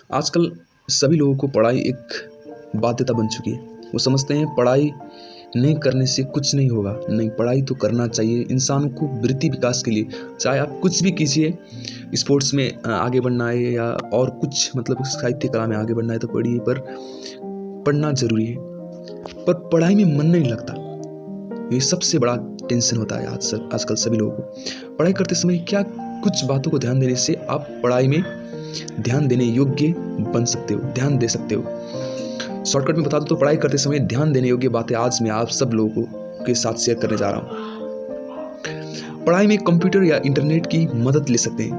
आजकल सभी लोगों को पढ़ाई एक बाध्यता बन चुकी है। वो समझते हैं पढ़ाई नहीं करने से कुछ नहीं होगा। नहीं, पढ़ाई तो करना चाहिए इंसान को वृत्ति विकास के लिए। चाहे आप कुछ भी कीजिए, स्पोर्ट्स में आगे बढ़ना है या और कुछ मतलब साहित्य कला में आगे बढ़ना है तो पढ़िए, पर पढ़ना ज़रूरी है। पर पढ़ाई में मन नहीं लगता, ये सबसे बड़ा टेंशन होता है आजकल सभी लोगों को। पढ़ाई करते समय क्या कुछ बातों को ध्यान देने से आप पढ़ाई में ध्यान देने योग्य बन सकते हो, ध्यान दे सकते हो। शॉर्टकट में बता दूं तो पढ़ाई करते समय ध्यान देने योग्य बातें आज मैं आप सब लोगों के साथ शेयर करने जा रहा हूँ। पढ़ाई में कंप्यूटर या इंटरनेट की मदद ले सकते हैं।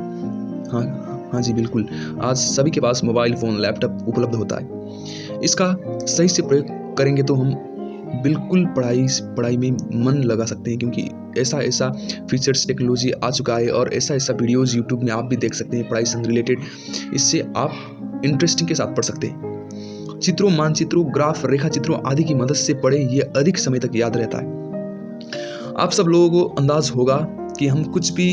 हाँ जी बिल्कुल, आज सभी के पास मोबाइल फ़ोन लैपटॉप उपलब्ध होता है। इसका सही से प्रयोग करेंगे तो हम बिल्कुल पढ़ाई में मन लगा सकते हैं, क्योंकि ऐसा फीचर्स टेक्नोलॉजी आ चुका है और ऐसा वीडियोज़ यूट्यूब में आप भी देख सकते हैं पढ़ाई से रिलेटेड। इससे आप इंटरेस्टिंग के साथ पढ़ सकते हैं। चित्रों, मानचित्रों, ग्राफ, रेखा चित्रों आदि की मदद से पढ़े, ये अधिक समय तक याद रहता है। आप सब लोगों को अंदाज होगा कि हम कुछ भी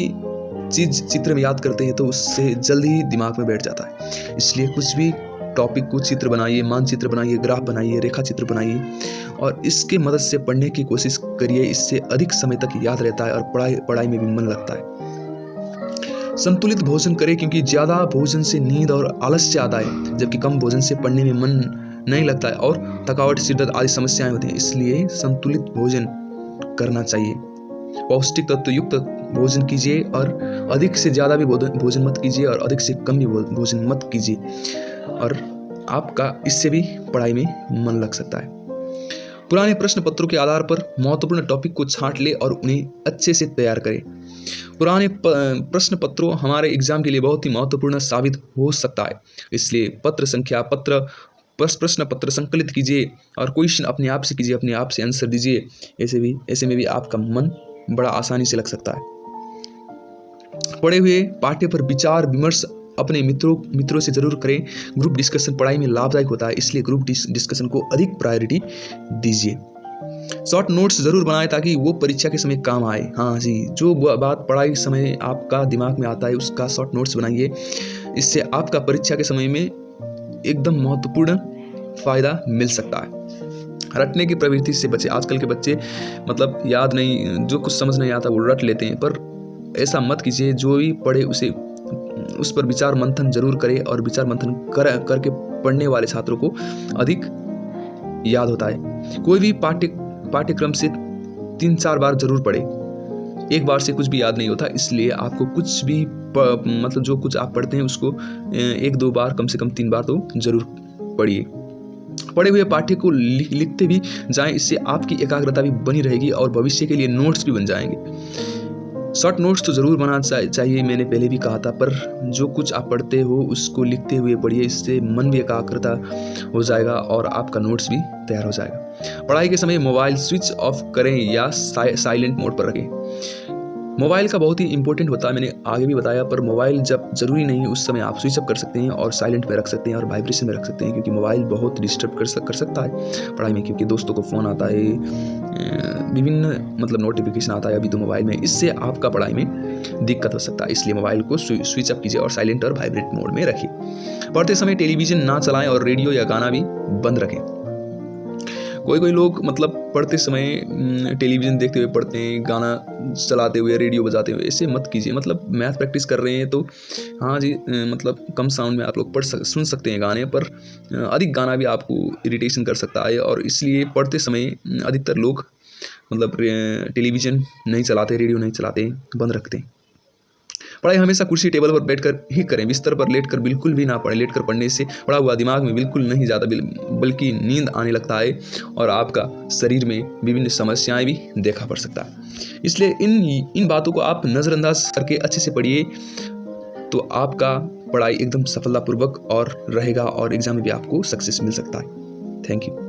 चीज़ चित्र में याद करते हैं तो उससे जल्दी ही दिमाग में बैठ जाता है। इसलिए कुछ भी टॉपिक को चित्र बनाइए, मानचित्र बनाइए, ग्राफ बनाइए, रेखा चित्र बनाइए और इसके मदद से पढ़ने की कोशिश करिए। इससे अधिक समय तक याद रहता है और पढ़ाई में भी मन लगता है। संतुलित भोजन करें, क्योंकि ज़्यादा भोजन से नींद और आलस्य आता है, जबकि कम भोजन से पढ़ने में मन नहीं लगता है और थकावट, सिर दर्द आदि समस्याएं होती हैं। इसलिए संतुलित भोजन करना चाहिए। पौष्टिक तत्व युक्त भोजन कीजिए और अधिक से ज़्यादा भी भोजन मत कीजिए और अधिक से कम भी भोजन मत कीजिए, और आपका इससे भी पढ़ाई में मन लग सकता है। पुराने प्रश्न पत्रों के आधार पर महत्वपूर्ण टॉपिक को छांट ले और उन्हें अच्छे से तैयार करें। पुराने प्रश्न पत्रों हमारे एग्जाम के लिए बहुत ही महत्वपूर्ण साबित हो सकता है। इसलिए प्रश्न पत्र संकलित कीजिए और क्वेश्चन अपने आप से कीजिए, अपने आप से आंसर दीजिए। ऐसे में भी आपका मन बड़ा आसानी से लग सकता है। पढ़े हुए पाठ्य पर विचार विमर्श अपने मित्रों से जरूर करें। ग्रुप डिस्कशन पढ़ाई में लाभदायक होता है, इसलिए ग्रुप डिस्कशन को अधिक प्रायोरिटी दीजिए। शॉर्ट नोट्स जरूर बनाएं ताकि वो परीक्षा के समय काम आए। हाँ जी, जो बात पढ़ाई समय आपका दिमाग में आता है उसका शॉर्ट नोट्स बनाइए। इससे आपका परीक्षा के समय में एकदम महत्वपूर्ण फायदा मिल सकता है। रटने की प्रवृत्ति से बचे। आजकल के बच्चे मतलब याद नहीं, जो कुछ समझ नहीं आता वो रट लेते हैं, पर ऐसा मत कीजिए। जो भी पढ़े उस पर विचार मंथन जरूर करें, और विचार मंथन करके पढ़ने वाले छात्रों को अधिक याद होता है। कोई भी पाठ्यक्रम से 3-4 बार जरूर पढ़े, एक बार से कुछ भी याद नहीं होता। इसलिए आपको कुछ भी मतलब जो कुछ आप पढ़ते हैं उसको 1-2 बार, कम से कम 3 बार तो जरूर पढ़िए। पढ़े हुए पाठ्य को लिखते भी जाएं, इससे आपकी एकाग्रता भी बनी रहेगी और भविष्य के लिए नोट्स भी बन जाएंगे। शॉर्ट नोट्स तो ज़रूर बनाना चाहिए, मैंने पहले भी कहा था, पर जो कुछ आप पढ़ते हो उसको लिखते हुए पढ़िए। इससे मन भी एकाग्रता हो जाएगा और आपका नोट्स भी तैयार हो जाएगा। पढ़ाई के समय मोबाइल स्विच ऑफ करें या साइलेंट मोड पर रखें। मोबाइल का बहुत ही इंपॉर्टेंट होता है, मैंने आगे भी बताया, पर मोबाइल जब ज़रूरी नहीं उस समय आप स्विच ऑफ कर सकते हैं और साइलेंट में रख सकते हैं और वाइब्रेशन में रख सकते हैं, क्योंकि मोबाइल बहुत डिस्टर्ब कर सकता है पढ़ाई में, क्योंकि दोस्तों को फ़ोन आता है, विभिन्न मतलब नोटिफिकेशन आता है अभी तो मोबाइल में। इससे आपका पढ़ाई में दिक्कत हो सकता है। इसलिए मोबाइल को स्विच ऑफ कीजिए और साइलेंट और वाइब्रेट मोड में रखिए। पढ़ते समय टेलीविज़न ना चलाएं और रेडियो या गाना भी बंद रखें। कोई लोग मतलब पढ़ते समय टेलीविज़न देखते हुए पढ़ते हैं, गाना चलाते हुए, रेडियो बजाते हुए। ऐसे मत कीजिए। मतलब मैथ प्रैक्टिस कर रहे हैं तो हाँ जी, मतलब कम साउंड में आप लोग सुन सकते हैं गाने, पर अधिक गाना भी आपको इरिटेशन कर सकता है, और इसलिए पढ़ते समय अधिकतर लोग मतलब टेलीविज़न नहीं चलाते, रेडियो नहीं चलाते, बंद रखते हैं। पढ़ाई हमेशा कुर्सी टेबल पर बैठकर ही करें। बिस्तर पर लेटकर बिल्कुल भी ना पढ़ें। लेटकर पढ़ने से पढ़ा हुआ दिमाग में बिल्कुल नहीं जाता, बल्कि नींद आने लगता है और आपका शरीर में विभिन्न समस्याएं भी देखा पड़ सकता है। इसलिए इन बातों को आप नज़रअंदाज करके अच्छे से पढ़िए, तो आपका पढ़ाई एकदम सफलतापूर्वक और रहेगा और एग्जाम में भी आपको सक्सेस मिल सकता है। Thank you.